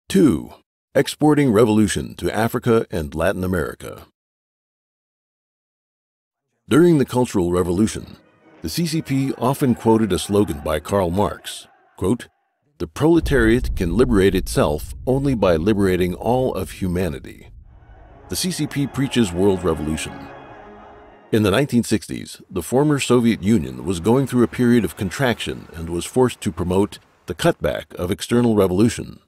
2. Exporting revolution to Africa and Latin America. During the Cultural Revolution, the CCP often quoted a slogan by Karl Marx, quote, "The proletariat can liberate itself only by liberating all of humanity." The CCP preaches world revolution. In the 1960s, the former Soviet Union was going through a period of contraction and was forced to promote the cutback of external revolution.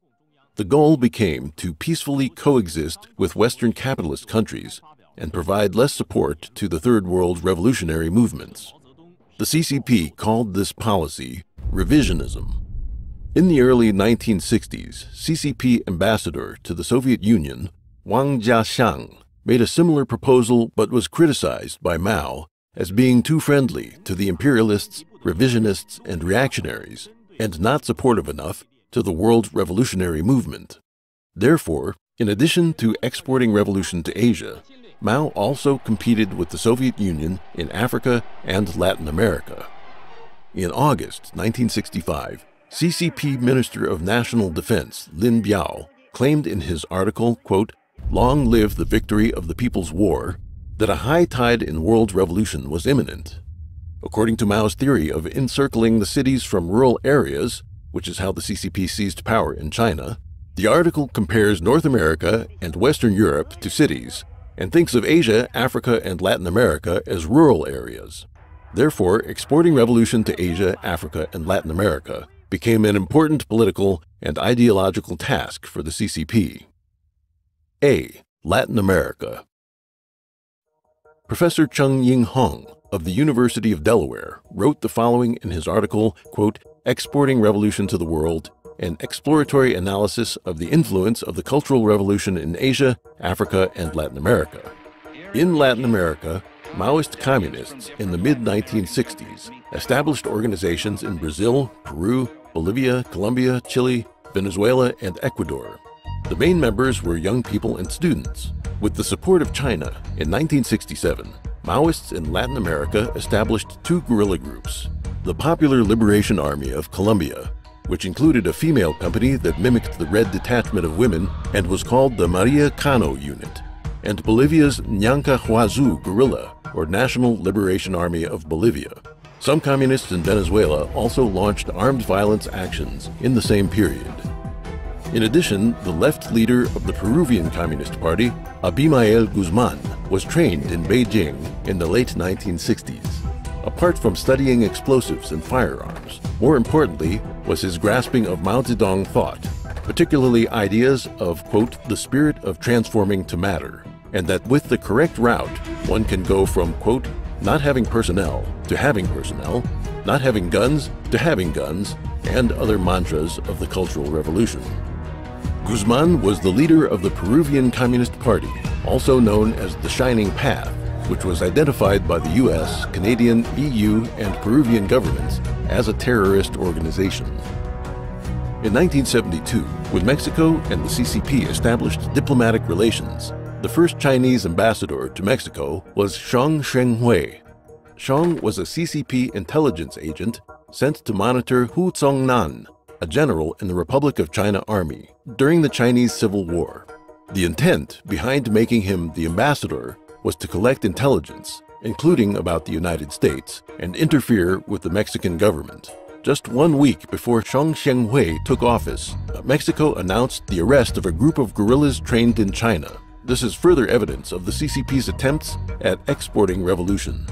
The goal became to peacefully coexist with Western capitalist countries and provide less support to the Third World revolutionary movements. The CCP called this policy revisionism. In the early 1960s, CCP ambassador to the Soviet Union, Wang Jiaxiang, made a similar proposal but was criticized by Mao as being too friendly to the imperialists, revisionists, and reactionaries, and not supportive enough to the world revolutionary movement. Therefore, in addition to exporting revolution to Asia, Mao also competed with the Soviet Union in Africa and Latin America. In August 1965, CCP Minister of National Defense Lin Biao claimed in his article, quote, "Long live the victory of the People's War," that a high tide in world revolution was imminent. According to Mao's theory of encircling the cities from rural areas, which is how the CCP seized power in China, the article compares North America and Western Europe to cities, and thinks of Asia, Africa, and Latin America as rural areas. Therefore, exporting revolution to Asia, Africa, and Latin America became an important political and ideological task for the CCP. A. Latin America. Professor Chung Ying Hong of the University of Delaware wrote the following in his article, quote, "Exporting Revolution to the World, an exploratory analysis of the influence of the Cultural Revolution in Asia, Africa, and Latin America." In Latin America, Maoist communists in the mid-1960s established organizations in Brazil, Peru, Bolivia, Colombia, Chile, Venezuela, and Ecuador. The main members were young people and students. With the support of China, in 1967, Maoists in Latin America established two guerrilla groups: the Popular Liberation Army of Colombia, which included a female company that mimicked the Red Detachment of Women and was called the Maria Cano Unit, and Bolivia's Nyancahuazu Guerrilla, or National Liberation Army of Bolivia. Some communists in Venezuela also launched armed violence actions in the same period. In addition, the left leader of the Peruvian Communist Party, Abimael Guzman, was trained in Beijing in the late 1960s. Apart from studying explosives and firearms, more importantly was his grasping of Mao Zedong thought, particularly ideas of, quote, "the spirit of transforming to matter," and that with the correct route, one can go from, quote, "not having personnel to having personnel, not having guns to having guns," and other mantras of the Cultural Revolution. Guzman was the leader of the Peruvian Communist Party, also known as the Shining Path, which was identified by the US, Canadian, EU, and Peruvian governments as a terrorist organization. In 1972, when Mexico and the CCP established diplomatic relations, the first Chinese ambassador to Mexico was Xiong Shenghui. Xiong was a CCP intelligence agent sent to monitor Hu Zongnan, a general in the Republic of China Army, during the Chinese Civil War. The intent behind making him the ambassador was to collect intelligence, including about the United States, and interfere with the Mexican government. Just 1 week before Xiong Shenghui took office, Mexico announced the arrest of a group of guerrillas trained in China. This is further evidence of the CCP's attempts at exporting revolution.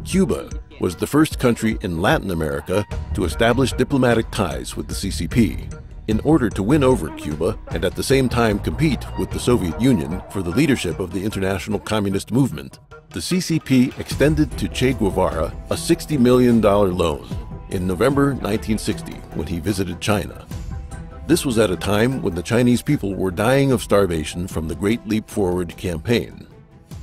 Cuba was the first country in Latin America to establish diplomatic ties with the CCP. In order to win over Cuba and at the same time compete with the Soviet Union for the leadership of the international communist movement, the CCP extended to Che Guevara a $60 million loan in November 1960 when he visited China. This was at a time when the Chinese people were dying of starvation from the Great Leap Forward campaign.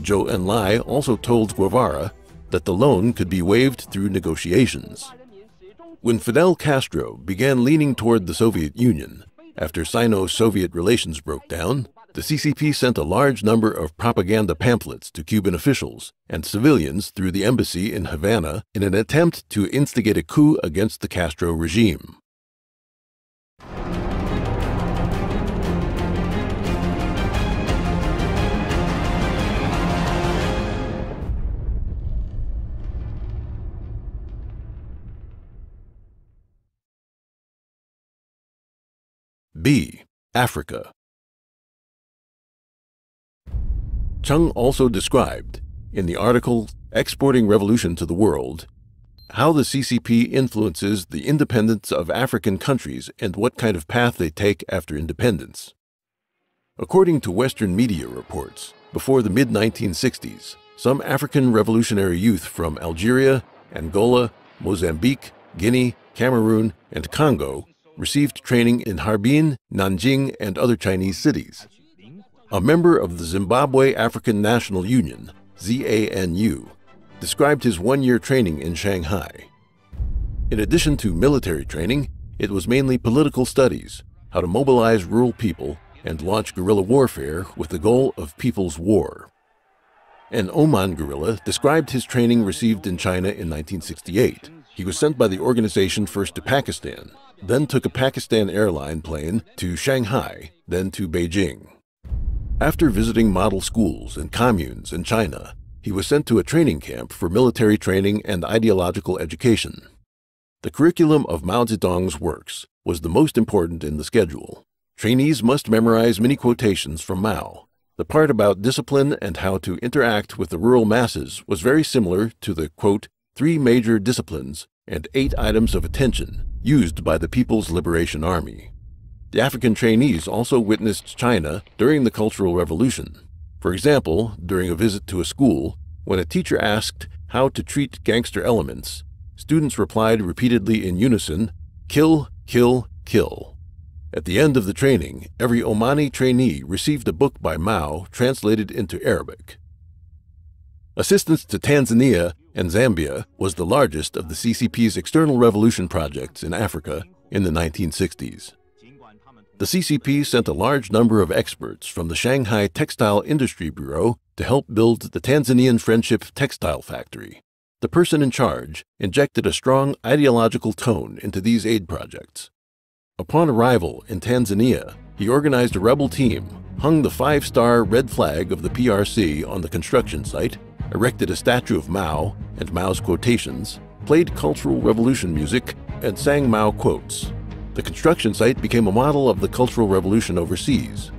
Zhou Enlai also told Guevara that the loan could be waived through negotiations. When Fidel Castro began leaning toward the Soviet Union, after Sino-Soviet relations broke down, the CCP sent a large number of propaganda pamphlets to Cuban officials and civilians through the embassy in Havana in an attempt to instigate a coup against the Castro regime. B. Africa. Chung also described, in the article Exporting Revolution to the World, how the CCP influences the independence of African countries and what kind of path they take after independence. According to Western media reports, before the mid-1960s, some African revolutionary youth from Algeria, Angola, Mozambique, Guinea, Cameroon, and Congo received training in Harbin, Nanjing, and other Chinese cities. A member of the Zimbabwe African National Union, ZANU, described his one-year training in Shanghai. In addition to military training, it was mainly political studies, how to mobilize rural people, and launch guerrilla warfare with the goal of people's war. An Oman guerrilla described his training received in China in 1968. He was sent by the organization first to Pakistan, then took a Pakistan airline plane to Shanghai, then to Beijing. After visiting model schools and communes in China, he was sent to a training camp for military training and ideological education. The curriculum of Mao Zedong's works was the most important in the schedule. Trainees must memorize many quotations from Mao. The part about discipline and how to interact with the rural masses was very similar to the, quote, 3 major disciplines and 8 items of attention used by the People's Liberation Army. The African trainees also witnessed China during the Cultural Revolution. For example, during a visit to a school, when a teacher asked how to treat gangster elements, students replied repeatedly in unison, "Kill, kill, kill." At the end of the training, every Omani trainee received a book by Mao translated into Arabic. Assistance to Tanzania and Zambia was the largest of the CCP's external revolution projects in Africa in the 1960s. The CCP sent a large number of experts from the Shanghai Textile Industry Bureau to help build the Tanzanian Friendship Textile Factory. The person in charge injected a strong ideological tone into these aid projects. Upon arrival in Tanzania, he organized a rebel team, hung the 5-star red flag of the PRC on the construction site, erected a statue of Mao and Mao's quotations, played Cultural Revolution music, and sang Mao quotes. The construction site became a model of the Cultural Revolution overseas.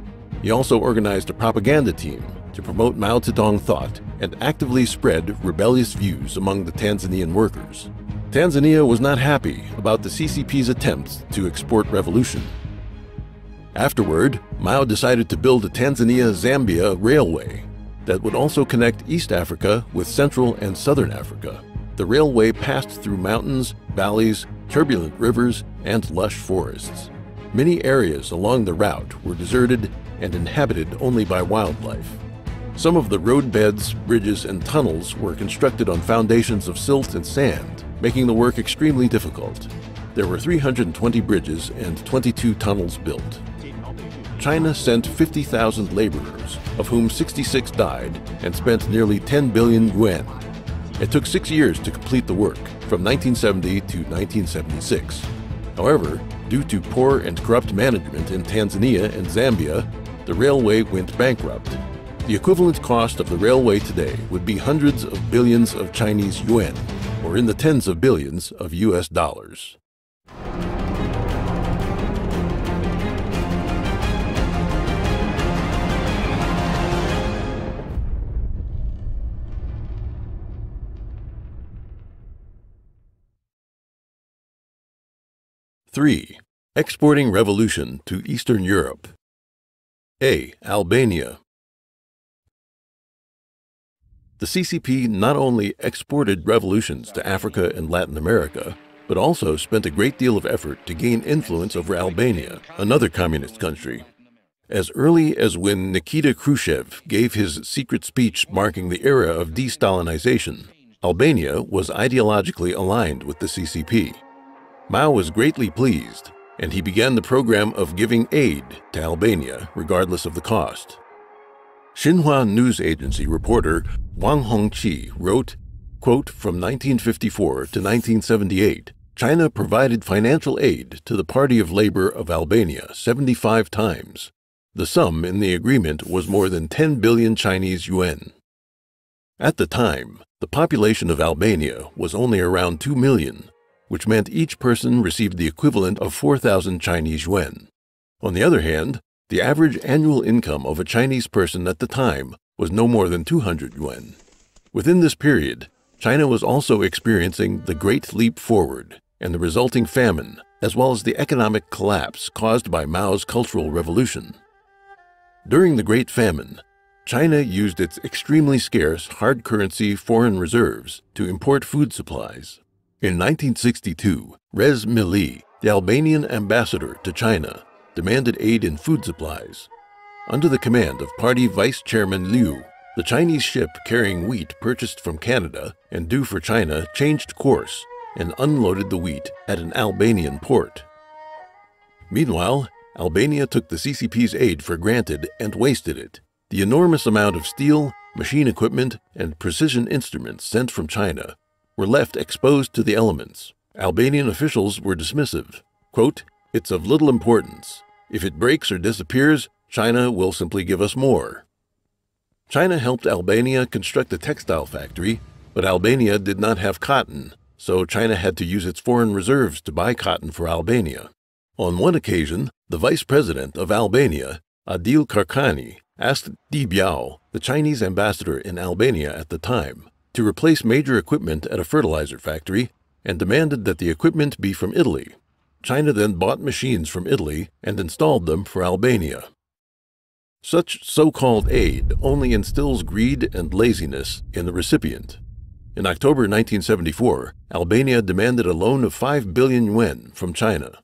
He also organized a propaganda team to promote Mao Zedong thought and actively spread rebellious views among the Tanzanian workers. Tanzania was not happy about the CCP's attempts to export revolution. Afterward, Mao decided to build a Tanzania-Zambia railway that would also connect East Africa with Central and Southern Africa. The railway passed through mountains, valleys, turbulent rivers, and lush forests. Many areas along the route were deserted and inhabited only by wildlife. Some of the roadbeds, bridges, and tunnels were constructed on foundations of silt and sand, making the work extremely difficult. There were 320 bridges and 22 tunnels built. China sent 50,000 laborers, of whom 66 died, and spent nearly 10 billion yuan. It took 6 years to complete the work, from 1970 to 1976. However, due to poor and corrupt management in Tanzania and Zambia, the railway went bankrupt. The equivalent cost of the railway today would be hundreds of billions of Chinese yuan, or in the tens of billions of US dollars. Three, exporting revolution to Eastern Europe. A. Albania. The CCP not only exported revolutions to Africa and Latin America, but also spent a great deal of effort to gain influence over Albania, another communist country. As early as when Nikita Khrushchev gave his secret speech marking the era of de-Stalinization, Albania was ideologically aligned with the CCP. Mao was greatly pleased, and he began the program of giving aid to Albania, regardless of the cost. Xinhua news agency reporter Wang Hongqi wrote, quote, "From 1954 to 1978, China provided financial aid to the Party of Labor of Albania 75 times. The sum in the agreement was more than 10 billion Chinese yuan. At the time, the population of Albania was only around 2 million, which meant each person received the equivalent of 4,000 Chinese yuan. On the other hand, the average annual income of a Chinese person at the time was no more than 200 yuan. Within this period, China was also experiencing the Great Leap Forward and the resulting famine, as well as the economic collapse caused by Mao's Cultural Revolution. During the Great Famine, China used its extremely scarce hard currency foreign reserves to import food supplies. In 1962, Rez Milli, the Albanian ambassador to China, demanded aid in food supplies. Under the command of Party Vice Chairman Liu, the Chinese ship carrying wheat purchased from Canada and due for China changed course and unloaded the wheat at an Albanian port. Meanwhile, Albania took the CCP's aid for granted and wasted it. The enormous amount of steel, machine equipment, and precision instruments sent from China were left exposed to the elements. Albanian officials were dismissive. Quote, "It's of little importance. If it breaks or disappears, China will simply give us more." China helped Albania construct a textile factory, but Albania did not have cotton, so China had to use its foreign reserves to buy cotton for Albania. On one occasion, the vice president of Albania, Adil Karkani, asked Di Biao, the Chinese ambassador in Albania at the time, to replace major equipment at a fertilizer factory and demanded that the equipment be from Italy. China then bought machines from Italy and installed them for Albania. Such so-called aid only instills greed and laziness in the recipient. In October 1974, Albania demanded a loan of 5 billion yuan from China.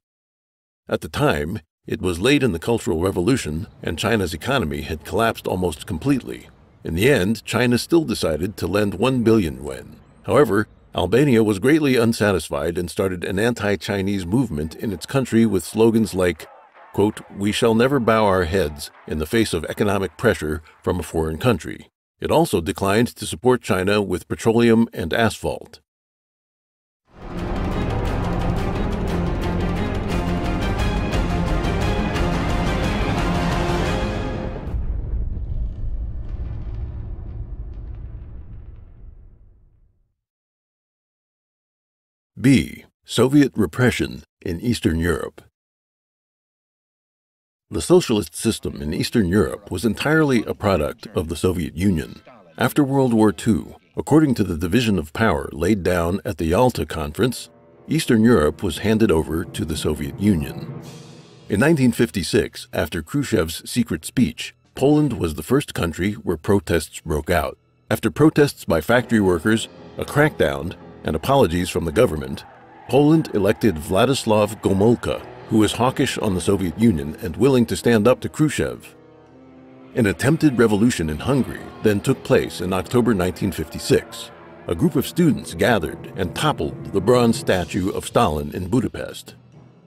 At the time, it was late in the Cultural Revolution, and China's economy had collapsed almost completely. In the end, China still decided to lend 1 billion yuan. However, Albania was greatly unsatisfied and started an anti-Chinese movement in its country with slogans like, quote, "We shall never bow our heads in the face of economic pressure from a foreign country." It also declined to support China with petroleum and asphalt. B. Soviet repression in Eastern Europe. The socialist system in Eastern Europe was entirely a product of the Soviet Union. After World War II, according to the division of power laid down at the Yalta Conference, Eastern Europe was handed over to the Soviet Union. In 1956, after Khrushchev's secret speech, Poland was the first country where protests broke out. After protests by factory workers, a crackdown, and apologies from the government, Poland elected Władysław Gomulka, who was hawkish on the Soviet Union and willing to stand up to Khrushchev. An attempted revolution in Hungary then took place in October 1956. A group of students gathered and toppled the bronze statue of Stalin in Budapest.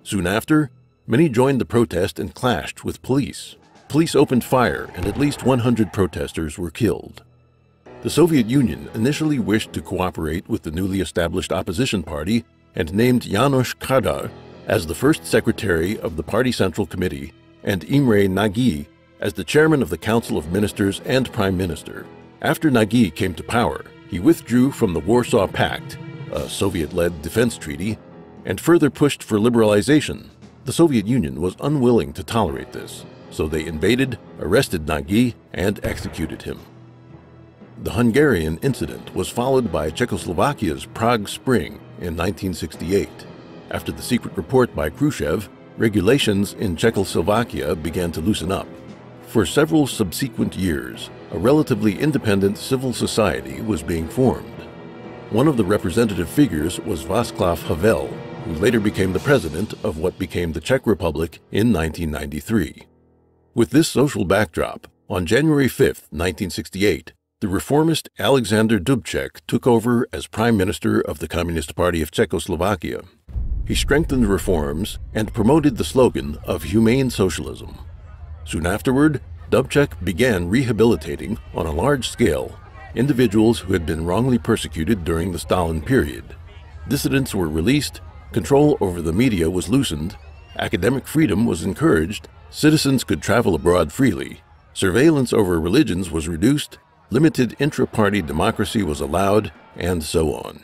Soon after, many joined the protest and clashed with police. Police opened fire and at least 100 protesters were killed. The Soviet Union initially wished to cooperate with the newly established opposition party and named János Kádár as the first secretary of the Party Central Committee and Imre Nagy as the chairman of the Council of Ministers and Prime Minister. After Nagy came to power, he withdrew from the Warsaw Pact, a Soviet-led defense treaty, and further pushed for liberalization. The Soviet Union was unwilling to tolerate this, so they invaded, arrested Nagy, and executed him. The Hungarian incident was followed by Czechoslovakia's Prague Spring in 1968. After the secret report by Khrushchev, regulations in Czechoslovakia began to loosen up. For several subsequent years, a relatively independent civil society was being formed. One of the representative figures was Václav Havel, who later became the president of what became the Czech Republic in 1993. With this social backdrop, on January 5, 1968, the reformist Alexander Dubček took over as Prime Minister of the Communist Party of Czechoslovakia. He strengthened reforms and promoted the slogan of humane socialism. Soon afterward, Dubček began rehabilitating on a large scale individuals who had been wrongly persecuted during the Stalin period. Dissidents were released, control over the media was loosened, academic freedom was encouraged, citizens could travel abroad freely, surveillance over religions was reduced, limited intra-party democracy was allowed, and so on.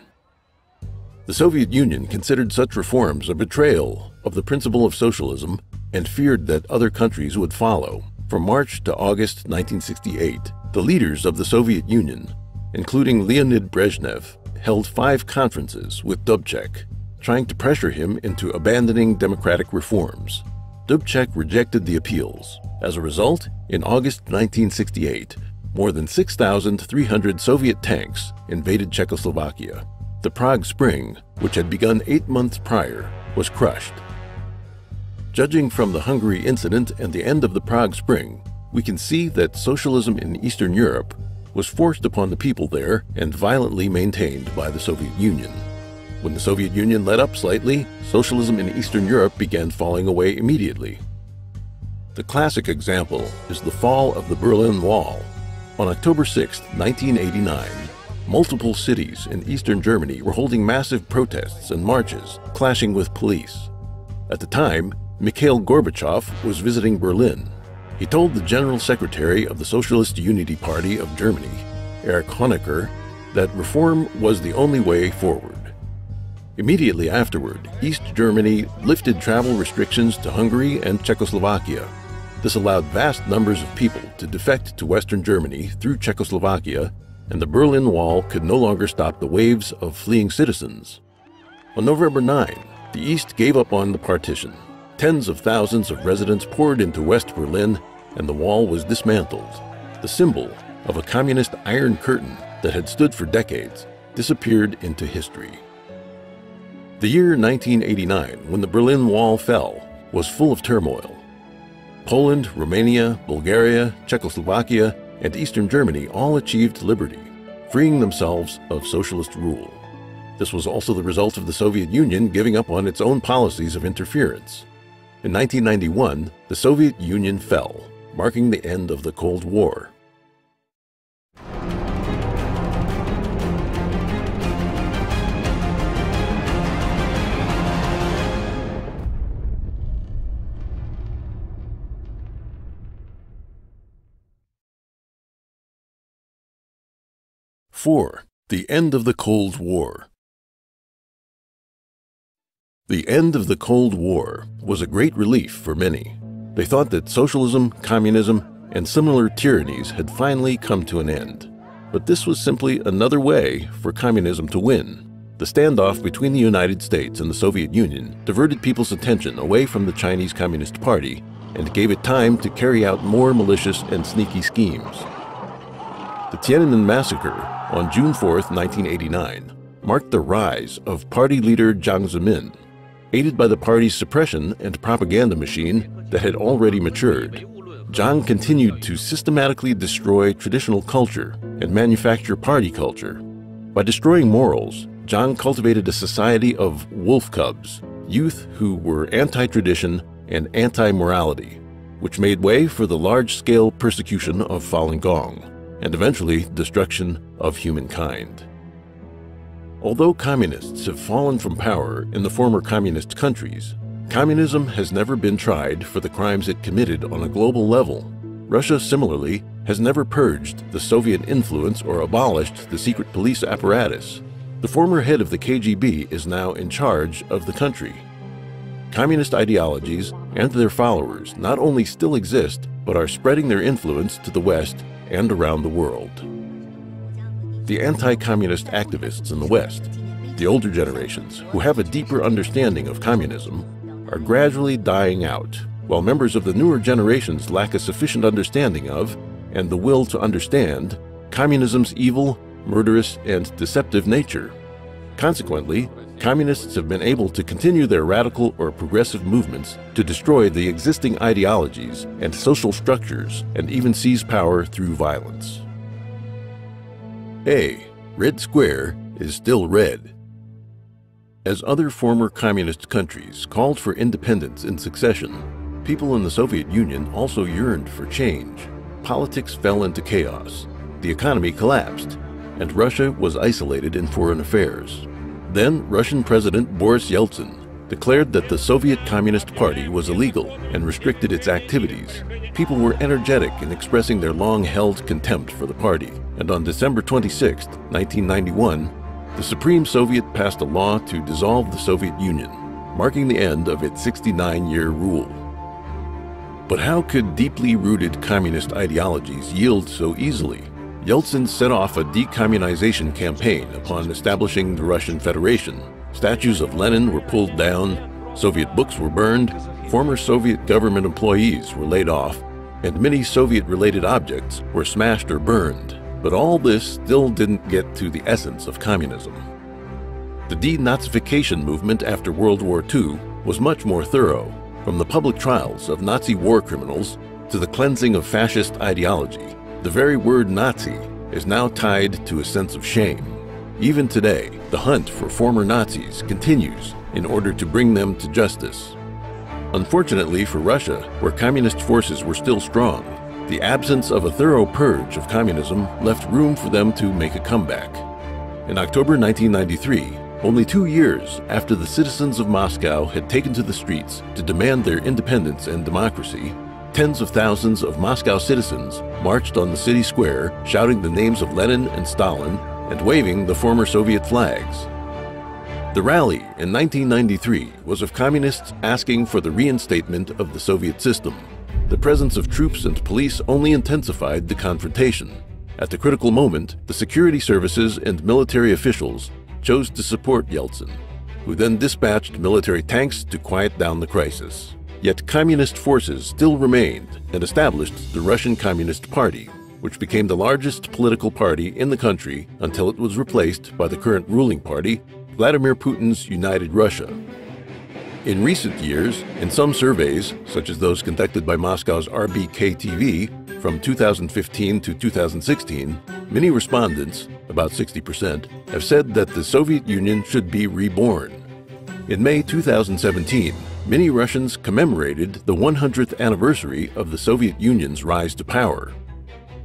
The Soviet Union considered such reforms a betrayal of the principle of socialism and feared that other countries would follow. From March to August 1968, the leaders of the Soviet Union, including Leonid Brezhnev, held 5 conferences with Dubček, trying to pressure him into abandoning democratic reforms. Dubček rejected the appeals. As a result, in August 1968, more than 6,300 Soviet tanks invaded Czechoslovakia. The Prague Spring, which had begun 8 months prior, was crushed. Judging from the Hungary incident and the end of the Prague Spring, we can see that socialism in Eastern Europe was forced upon the people there and violently maintained by the Soviet Union. When the Soviet Union let up slightly, socialism in Eastern Europe began falling away immediately. The classic example is the fall of the Berlin Wall. On October 6, 1989, multiple cities in Eastern Germany were holding massive protests and marches, clashing with police. At the time, Mikhail Gorbachev was visiting Berlin. He told the General Secretary of the Socialist Unity Party of Germany, Erich Honecker, that reform was the only way forward. Immediately afterward, East Germany lifted travel restrictions to Hungary and Czechoslovakia. This allowed vast numbers of people to defect to Western Germany through Czechoslovakia, and the Berlin Wall could no longer stop the waves of fleeing citizens. On November 9, the East gave up on the partition. Tens of thousands of residents poured into West Berlin, and the wall was dismantled. The symbol of a communist iron curtain that had stood for decades disappeared into history. The year 1989, when the Berlin Wall fell, was full of turmoil. Poland, Romania, Bulgaria, Czechoslovakia, and Eastern Germany all achieved liberty, freeing themselves of socialist rule. This was also the result of the Soviet Union giving up on its own policies of interference. In 1991, the Soviet Union fell, marking the end of the Cold War. '4. The end of the Cold War. The end of the Cold War was a great relief for many. They thought that socialism, communism, and similar tyrannies had finally come to an end. But this was simply another way for communism to win. The standoff between the United States and the Soviet Union diverted people's attention away from the Chinese Communist Party and gave it time to carry out more malicious and sneaky schemes. The Tiananmen Massacre on June 4, 1989, marked the rise of party leader Jiang Zemin. Aided by the party's suppression and propaganda machine that had already matured, Jiang continued to systematically destroy traditional culture and manufacture party culture. By destroying morals, Jiang cultivated a society of wolf cubs, youth who were anti-tradition and anti-morality, which made way for the large-scale persecution of Falun Gong and eventually destruction of humankind. Although communists have fallen from power in the former communist countries, communism has never been tried for the crimes it committed on a global level. Russia, similarly, has never purged the Soviet influence or abolished the secret police apparatus. The former head of the KGB is now in charge of the country. Communist ideologies and their followers not only still exist, but are spreading their influence to the West and around the world. The anti-communist activists in the West, the older generations who have a deeper understanding of communism, are gradually dying out, while members of the newer generations lack a sufficient understanding of, and the will to understand, communism's evil, murderous, and deceptive nature. Consequently, communists have been able to continue their radical or progressive movements to destroy the existing ideologies and social structures and even seize power through violence. A. Red Square is still red. As other former communist countries called for independence in succession, people in the Soviet Union also yearned for change. Politics fell into chaos, the economy collapsed, and Russia was isolated in foreign affairs. Then Russian President Boris Yeltsin declared that the Soviet Communist Party was illegal and restricted its activities. People were energetic in expressing their long-held contempt for the party, and on December 26, 1991, the Supreme Soviet passed a law to dissolve the Soviet Union, marking the end of its 69-year rule. But how could deeply rooted communist ideologies yield so easily? Yeltsin set off a decommunization campaign upon establishing the Russian Federation. Statues of Lenin were pulled down, Soviet books were burned, former Soviet government employees were laid off, and many Soviet-related objects were smashed or burned. But all this still didn't get to the essence of communism. The denazification movement after World War II was much more thorough, from the public trials of Nazi war criminals to the cleansing of fascist ideology. The very word Nazi is now tied to a sense of shame. Even today, the hunt for former Nazis continues in order to bring them to justice. Unfortunately for Russia, where communist forces were still strong, the absence of a thorough purge of communism left room for them to make a comeback. In October 1993, only 2 years after the citizens of Moscow had taken to the streets to demand their independence and democracy, tens of thousands of Moscow citizens marched on the city square shouting the names of Lenin and Stalin and waving the former Soviet flags. The rally in 1993 was of communists asking for the reinstatement of the Soviet system. The presence of troops and police only intensified the confrontation. At the critical moment, the security services and military officials chose to support Yeltsin, who then dispatched military tanks to quiet down the crisis. Yet communist forces still remained and established the Russian Communist Party, which became the largest political party in the country until it was replaced by the current ruling party, Vladimir Putin's United Russia. In recent years, in some surveys, such as those conducted by Moscow's RBK-TV from 2015 to 2016, many respondents, about 60%, have said that the Soviet Union should be reborn. In May 2017, many Russians commemorated the 100th anniversary of the Soviet Union's rise to power.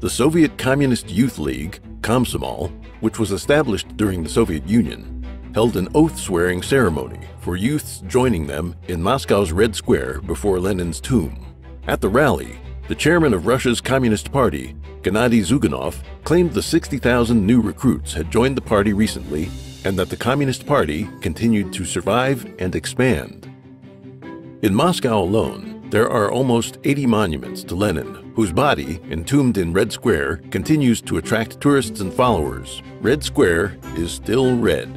The Soviet Communist Youth League, Komsomol, which was established during the Soviet Union, held an oath-swearing ceremony for youths joining them in Moscow's Red Square before Lenin's tomb. At the rally, the chairman of Russia's Communist Party, Gennady Zyuganov, claimed the 60,000 new recruits had joined the party recently and that the Communist Party continued to survive and expand. In Moscow alone, there are almost 80 monuments to Lenin, whose body, entombed in Red Square, continues to attract tourists and followers. Red Square is still red.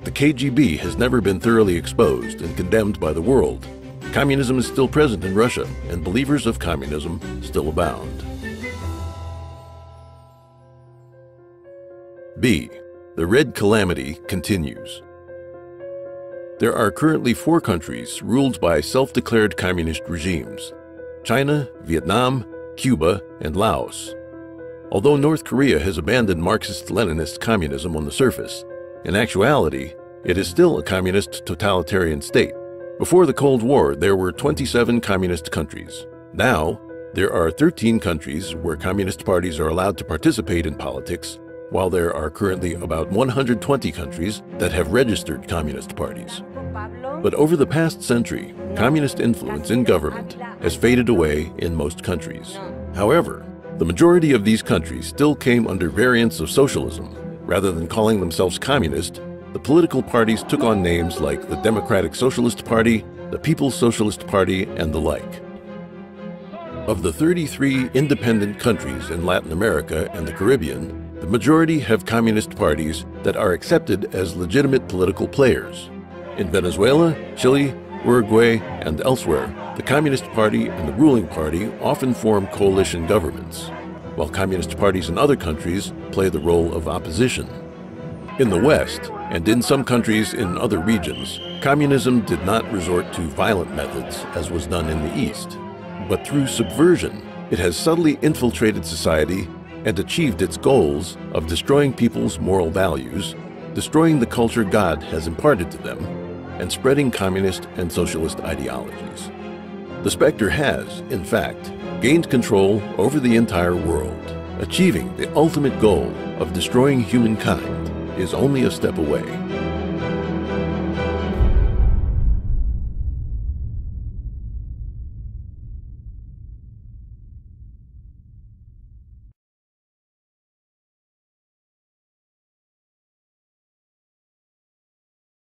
The KGB has never been thoroughly exposed and condemned by the world. Communism is still present in Russia, and believers of communism still abound. B. The Red Calamity continues. There are currently 4 countries ruled by self-declared communist regimes: China, Vietnam, Cuba, and Laos. Although North Korea has abandoned Marxist-Leninist communism on the surface, in actuality, it is still a communist totalitarian state. Before the Cold War, there were 27 communist countries. Now, there are 13 countries where communist parties are allowed to participate in politics, while there are currently about 120 countries that have registered communist parties. But over the past century, communist influence in government has faded away in most countries. However, the majority of these countries still came under variants of socialism. Rather than calling themselves communist, the political parties took on names like the Democratic Socialist Party, the People's Socialist Party, and the like. Of the 33 independent countries in Latin America and the Caribbean, the majority have communist parties that are accepted as legitimate political players. In Venezuela, Chile, Uruguay, and elsewhere, the Communist Party and the ruling party often form coalition governments, while communist parties in other countries play the role of opposition. In the West, and in some countries in other regions, communism did not resort to violent methods as was done in the East, but through subversion, it has subtly infiltrated society and achieved its goals of destroying people's moral values, destroying the culture God has imparted to them, and spreading communist and socialist ideologies. The specter has, in fact, gained control over the entire world. Achieving the ultimate goal of destroying humankind is only a step away.